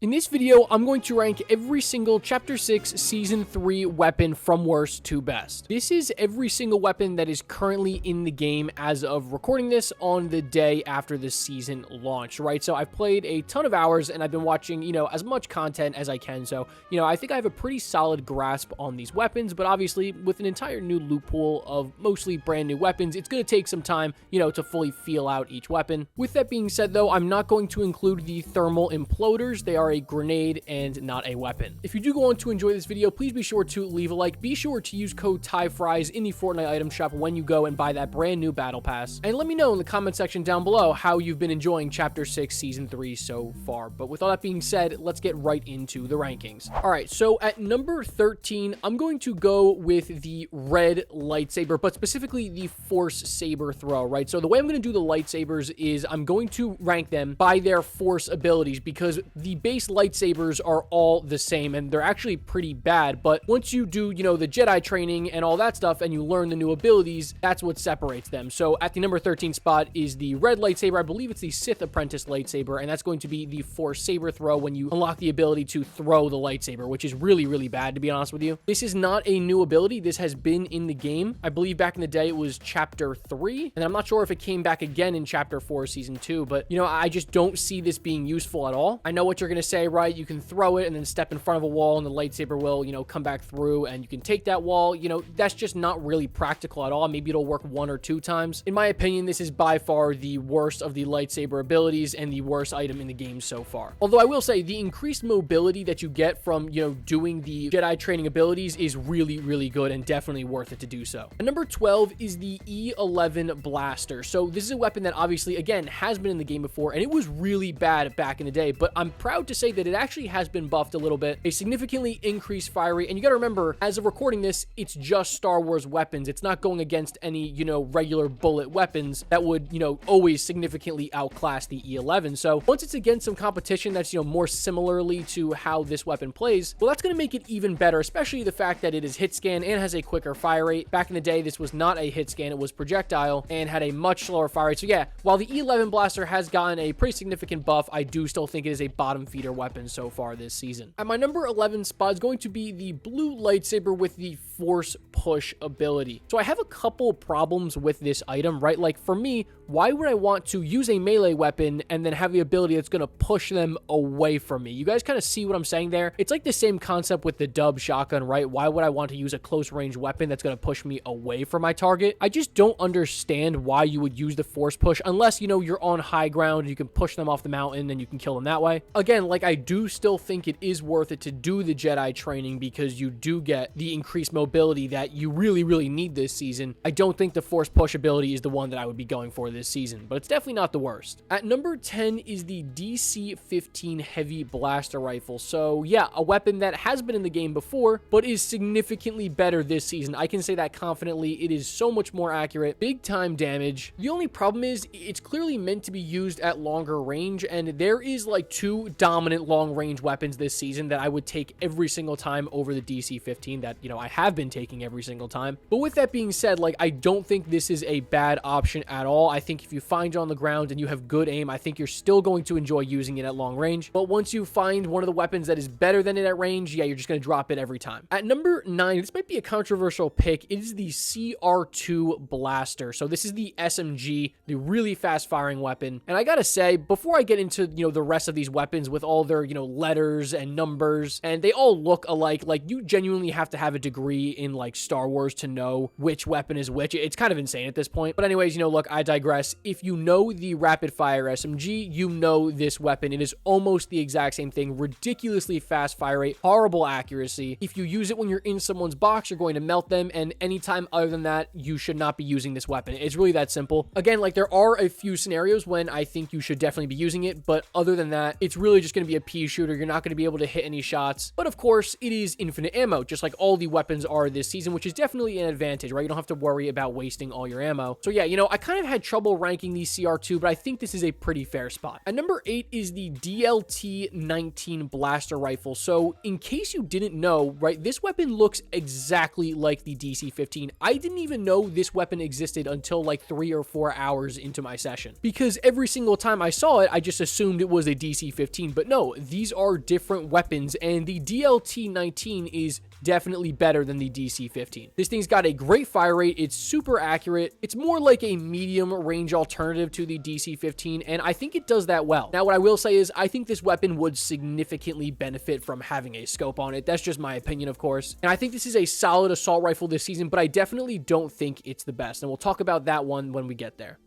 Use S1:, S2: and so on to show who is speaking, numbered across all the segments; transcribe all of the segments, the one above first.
S1: In this video, I'm going to rank every single Chapter 6 Season 3 weapon from worst to best. This is every single weapon that is currently in the game as of recording this on the day after the season launched, right? So I've played a ton of hours and I've been watching, as much content as I can. So, I think I have a pretty solid grasp on these weapons, but obviously with an entire new loot pool of mostly brand new weapons, it's going to take some time, to fully feel out each weapon. With that being said though, I'm not going to include the thermal imploders. They are a grenade and not a weapon. If you do go on to enjoy this video, please be sure to leave a like. Be sure to use code TYFRYZ in the Fortnite item shop when you go and buy that brand new battle pass. And let me know in the comment section down below how you've been enjoying Chapter 6 Season 3 so far. But with all that being said, let's get right into the rankings. All right, so at number 13, I'm going to go with the red lightsaber, but specifically the force saber throw, right? So the way I'm going to do the lightsabers is I'm going to rank them by their force abilities, because the base lightsabers are all the same and they're actually pretty bad. But once you do, the Jedi training and all that stuff and you learn the new abilities, that's what separates them. So at the number 13 spot is the red lightsaber. I believe it's the Sith Apprentice lightsaber, and that's going to be the force saber throw when you unlock the ability to throw the lightsaber, which is really, really bad, to be honest with you. This is not a new ability. This has been in the game. I believe back in the day it was Chapter 3, and I'm not sure if it came back again in Chapter 4 Season 2, but, I just don't see this being useful at all. I know what you're going to say, right? You can throw it and then step in front of a wall and the lightsaber will, come back through and you can take that wall. That's just not really practical at all. Maybe it'll work one or two times. In my opinion, this is by far the worst of the lightsaber abilities and the worst item in the game so far. Although I will say the increased mobility that you get from, doing the Jedi training abilities is really, really good and definitely worth it to do so. And number 12 is the E11 blaster. So this is a weapon that obviously, again, has been in the game before, and it was really bad back in the day, but I'm proud to say that it actually has been buffed a little bit, a significantly increased fire rate. And you got to remember, as of recording this, it's just Star Wars weapons. It's not going against any, regular bullet weapons that would, always significantly outclass the E11. So once it's against some competition that's, more similarly to how this weapon plays, well, that's going to make it even better, especially the fact that it is hit scan and has a quicker fire rate. Back in the day, this was not a hit scan, it was projectile and had a much slower fire rate. So yeah, while the E11 blaster has gotten a pretty significant buff, I do still think it is a bottom feeder weapon so far this season. At my number 11 spot is going to be the blue lightsaber with the force push ability. So I have a couple problems with this item, right? Like for me, why would I want to use a melee weapon and then have the ability that's going to push them away from me? You guys kind of see what I'm saying there? It's like the same concept with the dub shotgun, right? Why would I want to use a close range weapon that's going to push me away from my target? I just don't understand why you would use the force push unless, you're on high ground and you can push them off the mountain and you can kill them that way. Again, like I do still think it is worth it to do the Jedi training because you do get the increased mobility that you really, really need this season. I don't think the force push ability is the one that I would be going for this season, but it's definitely not the worst. At number 10 is the DC-15 heavy blaster rifle. So yeah, a weapon that has been in the game before, but is significantly better this season. I can say that confidently. It is so much more accurate, big time damage. The only problem is it's clearly meant to be used at longer range, and there is like two dominant long range weapons this season that I would take every single time over the DC-15 that, I have been taking every single time. But with that being said, like, I don't think this is a bad option at all. I think if you find it on the ground and you have good aim, I think you're still going to enjoy using it at long range. But once you find one of the weapons that is better than it at range, yeah, you're just going to drop it every time. At number 9, this might be a controversial pick. It is the CR2 blaster. So this is the SMG, the really fast firing weapon. And I gotta say, before I get into, the rest of these weapons with all their, letters and numbers, and they all look alike, like you genuinely have to have a degree in like Star Wars to know which weapon is which. It's kind of insane at this point. But anyways, look, I digress. If you know the rapid fire SMG, you know this weapon. It is almost the exact same thing. Ridiculously fast fire rate, horrible accuracy. If you use it when you're in someone's box, you're going to melt them, and anytime other than that, you should not be using this weapon. It's really that simple. Again, like there are a few scenarios when I think you should definitely be using it, but other than that, it's really just going to be a pea shooter. You're not going to be able to hit any shots. But of course, it is infinite ammo, just like all the weapons are this season, which is definitely an advantage, right? You don't have to worry about wasting all your ammo. So yeah, I kind of had trouble trouble ranking the CR2, but I think this is a pretty fair spot. At number 8 is the DLT-19 blaster rifle. So in case you didn't know, right, this weapon looks exactly like the DC-15. I didn't even know this weapon existed until like 3 or 4 hours into my session, because every single time I saw it, I just assumed it was a DC-15, but no, these are different weapons, and the DLT-19 is definitely better than the DC-15. This thing's got a great fire rate, it's super accurate, it's more like a medium range alternative to the DC-15, and I think it does that well. Now, what I will say is, I think this weapon would significantly benefit from having a scope on it. That's just my opinion, of course, and I think this is a solid assault rifle this season, but I definitely don't think it's the best, and we'll talk about that one when we get there.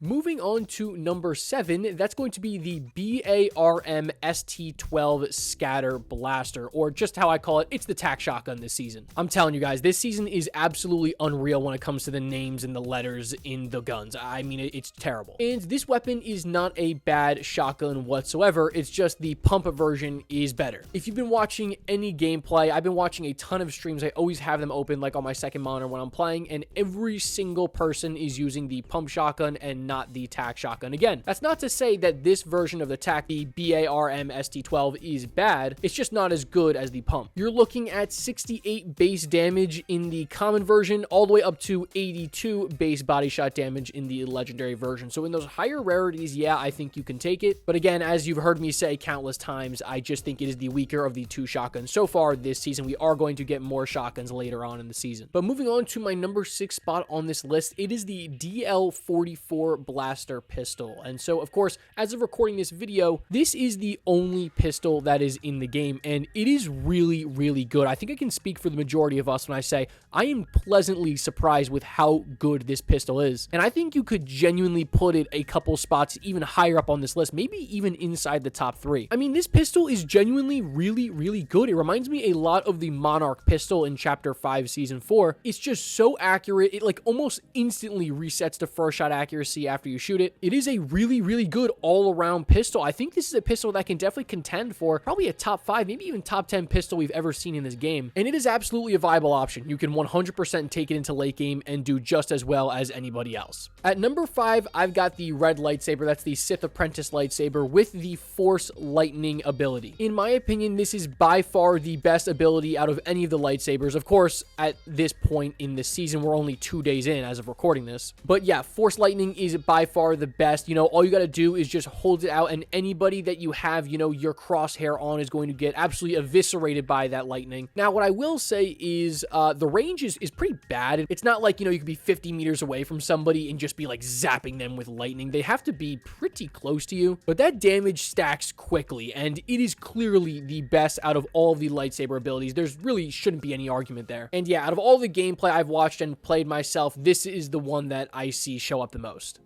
S1: Moving on to number 7, that's going to be the BARM ST12 Scatter Blaster, or just how I call it, it's the tac shotgun this season. I'm telling you guys, this season is absolutely unreal when it comes to the names and the letters in the guns. I mean, it's terrible. And this weapon is not a bad shotgun whatsoever, it's just the pump version is better. If you've been watching any gameplay, I've been watching a ton of streams, I always have them open like on my second monitor when I'm playing, and every single person is using the pump shotgun and not the tac shotgun. Again, that's not to say that this version of the tac, the BARM ST12, is bad. It's just not as good as the pump. You're looking at 68 base damage in the common version, all the way up to 82 base body shot damage in the legendary version. So in those higher rarities, yeah, I think you can take it. But again, as you've heard me say countless times, I just think it is the weaker of the two shotguns so far this season. We are going to get more shotguns later on in the season. But moving on to my number 6 spot on this list, it is the DL44 Blaster pistol. And so, of course, as of recording this video, this is the only pistol that is in the game, and it is really, really good. I think I can speak for the majority of us when I say I am pleasantly surprised with how good this pistol is. And I think you could genuinely put it a couple spots even higher up on this list, maybe even inside the top 3. I mean, this pistol is genuinely really, really good. It reminds me a lot of the Monarch pistol in Chapter 5, Season 4. It's just so accurate. It like almost instantly resets to first shot accuracy after you shoot it. It is a really, really good all-around pistol. I think this is a pistol that can definitely contend for probably a top 5, maybe even top 10 pistol we've ever seen in this game. And it is absolutely a viable option. You can 100% take it into late game and do just as well as anybody else. At number 5, I've got the red lightsaber. That's the Sith Apprentice lightsaber with the Force Lightning ability. In my opinion, this is by far the best ability out of any of the lightsabers. Of course, at this point in the season, we're only 2 days in as of recording this. But yeah, Force Lightning is by far the best. You know, all you got to do is just hold it out, and anybody that you have, you know, your crosshair on is going to get absolutely eviscerated by that lightning. Now, what I will say is the range is pretty bad. It's not like, you know, you could be 50 meters away from somebody and just be like zapping them with lightning. They have to be pretty close to you, but that damage stacks quickly, and it is clearly the best out of all of the lightsaber abilities. There's really shouldn't be any argument there. And yeah, out of all the gameplay I've watched and played myself, this is the one that I see show up the most.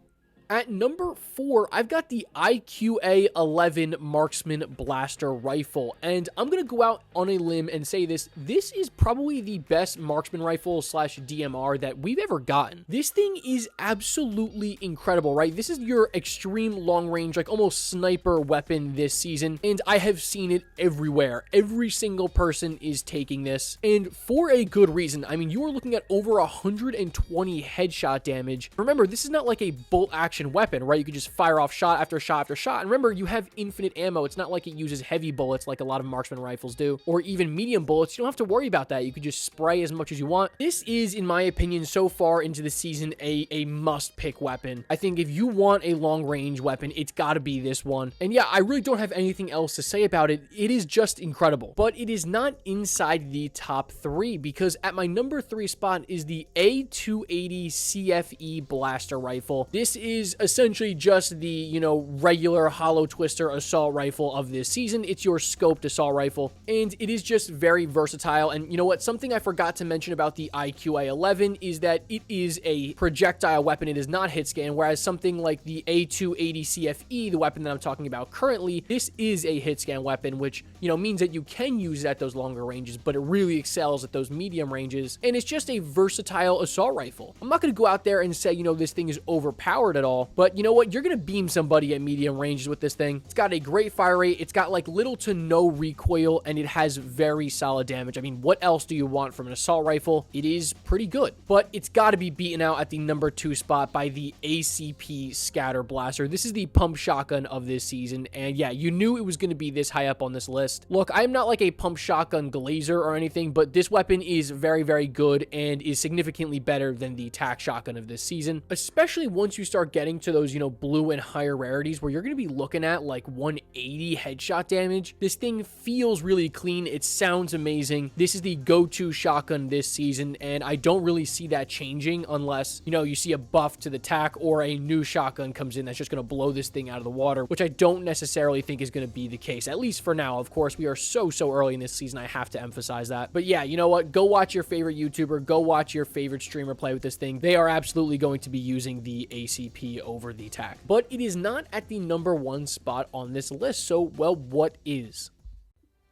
S1: At number 4, I've got the IQA-11 Marksman Blaster Rifle, and I'm going to go out on a limb and say this is probably the best Marksman Rifle / DMR that we've ever gotten. This thing is absolutely incredible, right? This is your extreme long range, like almost sniper weapon this season, and I have seen it everywhere. Every single person is taking this, and for a good reason. I mean, you are looking at over 120 headshot damage. Remember, this is not like a bolt action weapon, right? You could just fire off shot after shot after shot. And remember, you have infinite ammo. It's not like it uses heavy bullets like a lot of marksman rifles do, or even medium bullets. You don't have to worry about that. You could just spray as much as you want. This is, in my opinion, so far into the season, a must-pick weapon. I think if you want a long-range weapon, it's got to be this one. And yeah, I really don't have anything else to say about it. It is just incredible. But it is not inside the top 3, because at my number 3 spot is the A280 CFE Blaster Rifle. This is essentially just the, you know, regular hollow twister assault rifle of this season. It's your scoped assault rifle, and it is just very versatile. And you know what? Something I forgot to mention about the IQA-11 is that it is a projectile weapon. It is not hit scan, whereas something like the A280 CFE, the weapon that I'm talking about currently, this is a hit scan weapon, which, you know, means that you can use it at those longer ranges, but it really excels at those medium ranges, and it's just a versatile assault rifle. I'm not going to go out there and say, you know, this thing is overpowered at all, all. But you know what? You're going to beam somebody at medium ranges with this thing. It's got a great fire rate. It's got like little to no recoil, and it has very solid damage. I mean, what else do you want from an assault rifle? It is pretty good, but it's got to be beaten out at the number 2 spot by the ACP Scatter Blaster. This is the pump shotgun of this season, and yeah, you knew it was going to be this high up on this list. Look, I'm not like a pump shotgun glazer or anything, but this weapon is very, very good and is significantly better than the tac shotgun of this season, especially once you start getting to those, you know, blue and higher rarities where you're going to be looking at like 180 headshot damage. This thing feels really clean. It sounds amazing. This is the go-to shotgun this season, and I don't really see that changing unless, you know, you see a buff to the tac or a new shotgun comes in that's just going to blow this thing out of the water, which I don't necessarily think is going to be the case, at least for now. Of course, we are so early in this season. I have to emphasize that. But yeah, you know what? Go watch your favorite YouTuber. Go watch your favorite streamer play with this thing. They are absolutely going to be using the ACP over the tac. But it is not at the number 1 spot on this list. So, well, what is?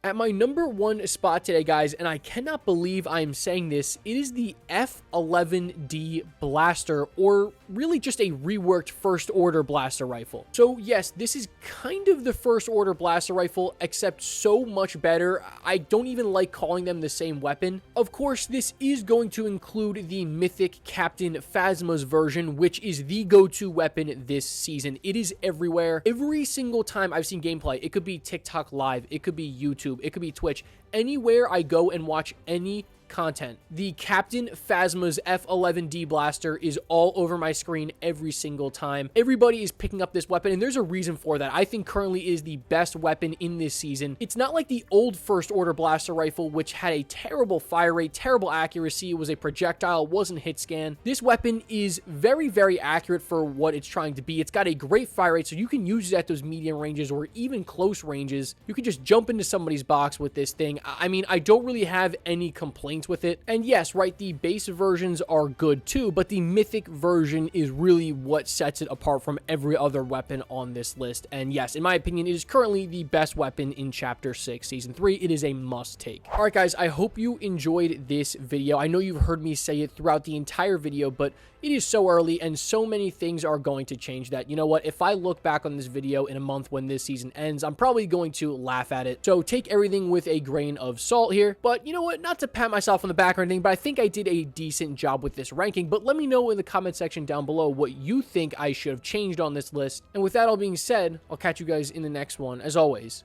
S1: At my number 1 spot today, guys, and I cannot believe I am saying this, it is the F11D Blaster, or really just a reworked First Order Blaster Rifle. So yes, this is kind of the First Order Blaster Rifle, except so much better. I don't even like calling them the same weapon. Of course, this is going to include the mythic Captain Phasma's version, which is the go-to weapon this season. It is everywhere. Every single time I've seen gameplay, it could be TikTok Live, it could be YouTube, it could be Twitch. Anywhere I go and watch any content, the Captain Phasma's F11D Blaster is all over my screen every single time. Everybody is picking up this weapon, and there's a reason for that. I think currently is the best weapon in this season. It's not like the old First Order Blaster Rifle, which had a terrible fire rate, terrible accuracy. It was a projectile, wasn't hit scan. This weapon is very, very accurate for what it's trying to be. It's got a great fire rate, so you can use it at those medium ranges or even close ranges. You can just jump into somebody's box with this thing. I mean, I don't really have any complaints with it. And yes, right, the base versions are good too, but the mythic version is really what sets it apart from every other weapon on this list. And yes, in my opinion, it is currently the best weapon in Chapter 6, Season 3. It is a must take. All right, guys, I hope you enjoyed this video. I know you've heard me say it throughout the entire video, but it is so early and so many things are going to change that, you know what, if I look back on this video in a month when this season ends, I'm probably going to laugh at it. So take everything with a grain of salt here. But you know what, not to pat myself on the back or anything, but I think I did a decent job with this ranking. But let me know in the comment section down below what you think I should have changed on this list. And with that all being said, I'll catch you guys in the next one. As always,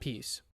S1: peace.